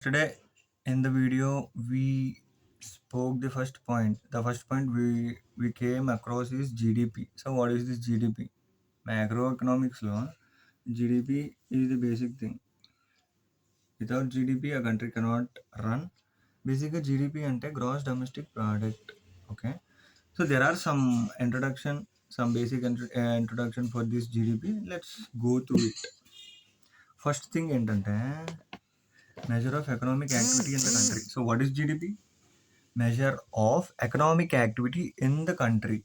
Today in the video we spoke the first point. The first point we came across is GDP. So what is this GDP? Macroeconomics law. GDP is the basic thing. Without GDP a country cannot run. Basically GDP ante gross domestic product. Okay. So there are some basic introduction for this GDP. Let's go through it. First thing ఏంటంటే measure of economic activity in the country. So what is GDP? Measure of economic activity in the country.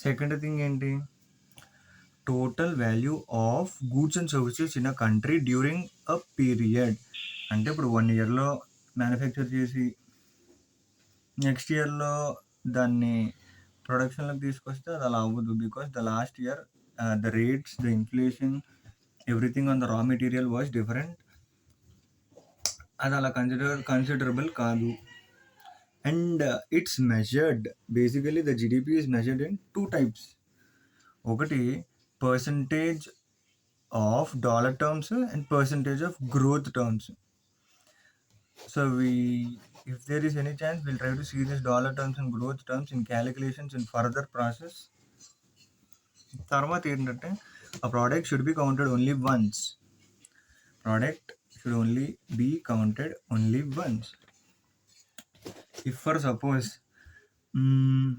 Second thing ఏంటి? Total value of goods and services in a country during a period. అంటే ఇప్పుడు 1 ఇయర్లో manufacture చేసి next ఇయర్లో దాన్ని ప్రొడక్షన్లోకి తీసుకొస్తే అది అలా అవ్వదు. Because the last year the rates, the inflation, everything on the raw material was different. అది అలా కన్సిడరబుల్ కాదు. And it's measured, basically the GDP is measured in two types. ఒకటి percentage of dollar terms and percentage of growth terms. So if there is any chance, we'll try to see this dollar terms and growth terms in calculations in further process. తర్వాత ఏంటంటే a product should be counted only once. Product should only be counted only once. If mm,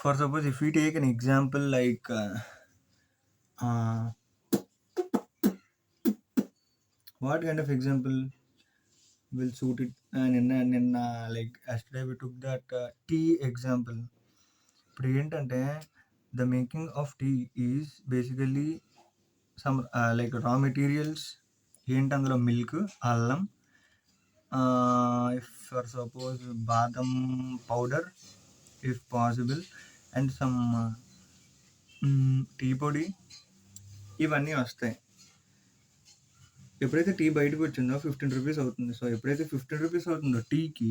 for suppose if we take an example like uh, what kind of example will suit it? And in like yesterday we took that tea example. ఇప్పుడు ఏంటంటే the making of tea is basically some like raw materials. ఏంటి అందులో milk, అల్లం, if for suppose badam powder if possible, and some tea పొడి, ఇవన్నీ వస్తాయి. ఎప్పుడైతే tea బయటకు వచ్చిందో 15 రూపీస్ అవుతుంది. సో ఎప్పుడైతే 15 రూపీస్ అవుతుందో టీకి,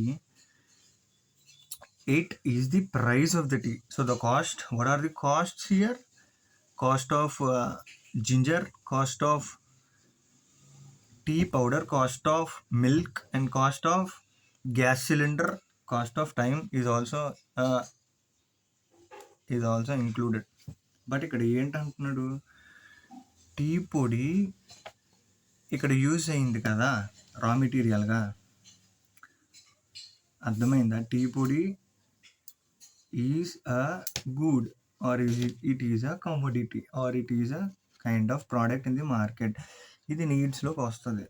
it is the price of the tea. So the cost, what are the costs here? Cost of ginger, cost of tea powder, cost of milk, and cost of gas cylinder, cost of time is also included. But ఇక్కడ ఏంటంటున్నాడు, tea పొడి ఇక్కడ use అయింది కదా రా మెటీరియల్గా. అర్థమైందా? Tea పొడి is a good or it is a commodity or it is a kind of product in the market. ఇది నీడ్స్లోకి వస్తుంది.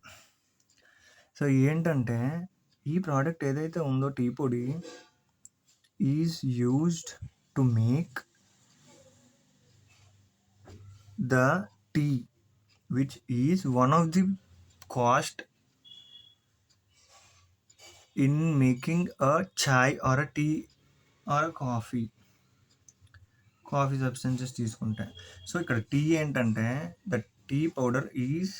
సో ఏంటంటే ఈ ప్రోడక్ట్ ఏదైతే ఉందో టీ పొడి is used to make the tea which is one of the cost in making a chai or a tea or a coffee substances తీసుకుంటే. So ఇక్కడ టీ ఏంటంటే the tea powder is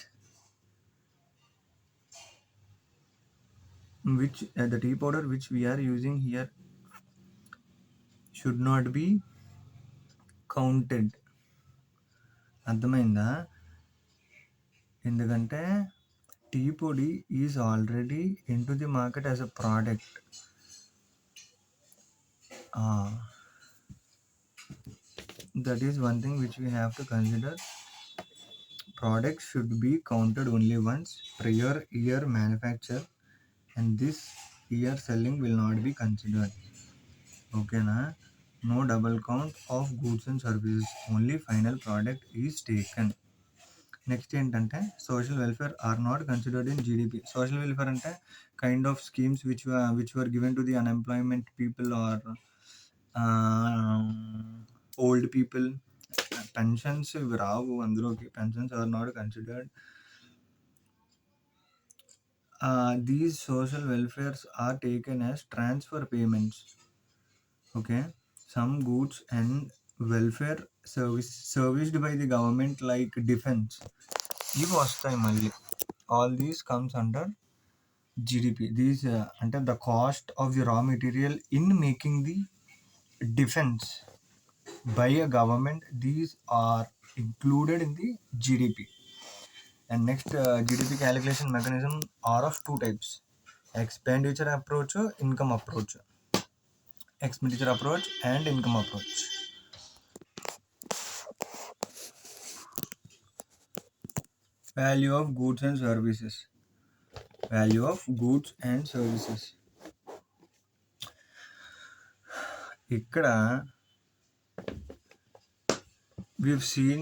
the tea powder which we are using here should not be counted. అర్థమైందా? ఎందుకంటే tea పొడి is already in to the market as a product. That is one thing which we have to consider. Products should be counted only once, prior year manufacture, and this year selling will not be considered. Okay na? No double count of goods and services, only final product is taken. Next ఏంటంటే social welfare are not considered in GDP. Social welfare అంటే kind of schemes which were given to the unemployment people or old people. Pensions ఇవి రావు అందులోకి. Pensions are not considered. These social welfares are taken as transfer payments. Okay, some goods and welfare serviced by the government like defense, ఇవి వస్తాయి మళ్ళీ. All these comes under GDP. These అంటే the cost of the raw material in making the defence by a government, these are included in the GDP. And next, GDP calculation mechanism are of two types: expenditure approach, income approach. Expenditure approach and income approach. Value of goods and services. Value of goods and services. ఇక్కడ we've seen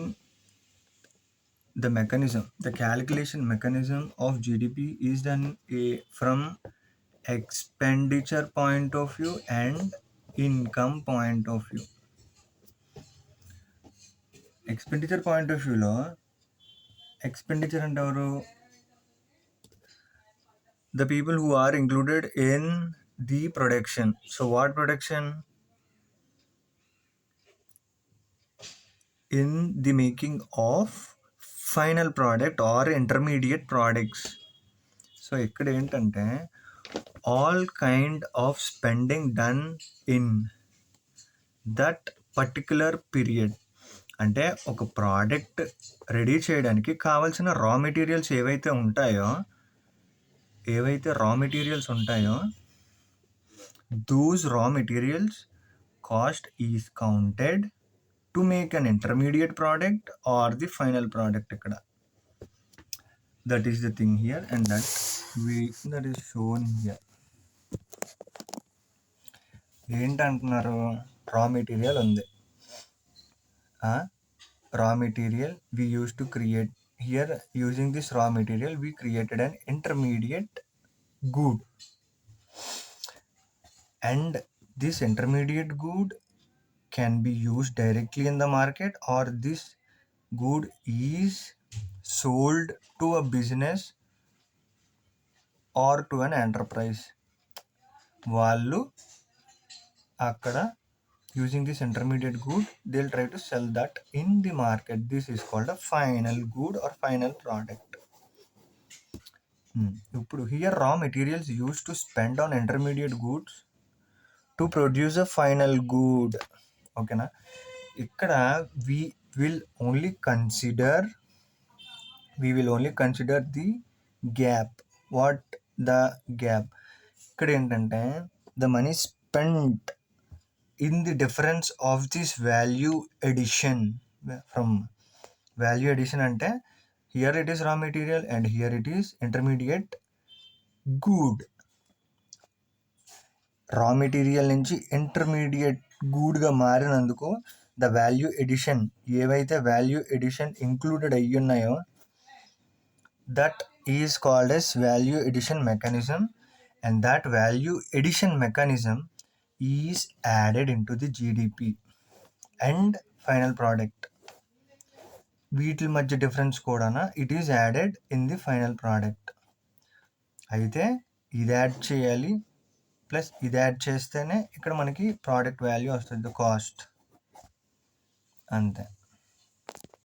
the calculation mechanism of GDP is done from expenditure point of view and income point of view. Expenditure point of view లో expenditure అంటే ఎవరు? The people who are included in the production. So what production? In the making of final product or intermediate products. So ఇక్కడ ఏంటంటే all kind of spending done in that particular period. అంటే ఒక product ready చేయడానికి కావాల్సిన రా materials ఏవైతే రా materials ఉంటాయో those raw materials cost is counted to make an intermediate product or the final product. ఇక్కడ that is the thing here and that is shown here. ఏంటంటున్నారు? రా మెటీరియల్ ఉంది. Raw material we used to create here. Using this raw material we created an intermediate good, and this intermediate good can be used directly in the market, or this good is sold to a business or to an enterprise. వాళ్ళు అక్కడ using this intermediate good they'll try to sell that in the market. This is called a final good or final product. ఇప్పుడు here raw materials used to spend on intermediate goods to produce a final good. ఓకేనా? ఇక్కడ we will only consider the gap. What the gap? ఇక్కడ ఏంటంటే the money spent in the difference of this value addition. From value addition అంటే here it is raw material and here it is intermediate good. Raw material నుంచి intermediate గూడ్గా మారినందుకు the value addition, ఏవైతే value addition included అయ్యి ఉన్నాయో that is called as value addition mechanism. And that value addition mechanism is added into the GDP and final product. వీటి మధ్య difference కూడా it is added in the final product. అయితే ఇది add చేయాలి plus ఇది add చేస్తేనే ఇక్కడ మనకి ప్రోడక్ట్ వాల్యూ వస్తుంది, కాస్ట్. అంతే.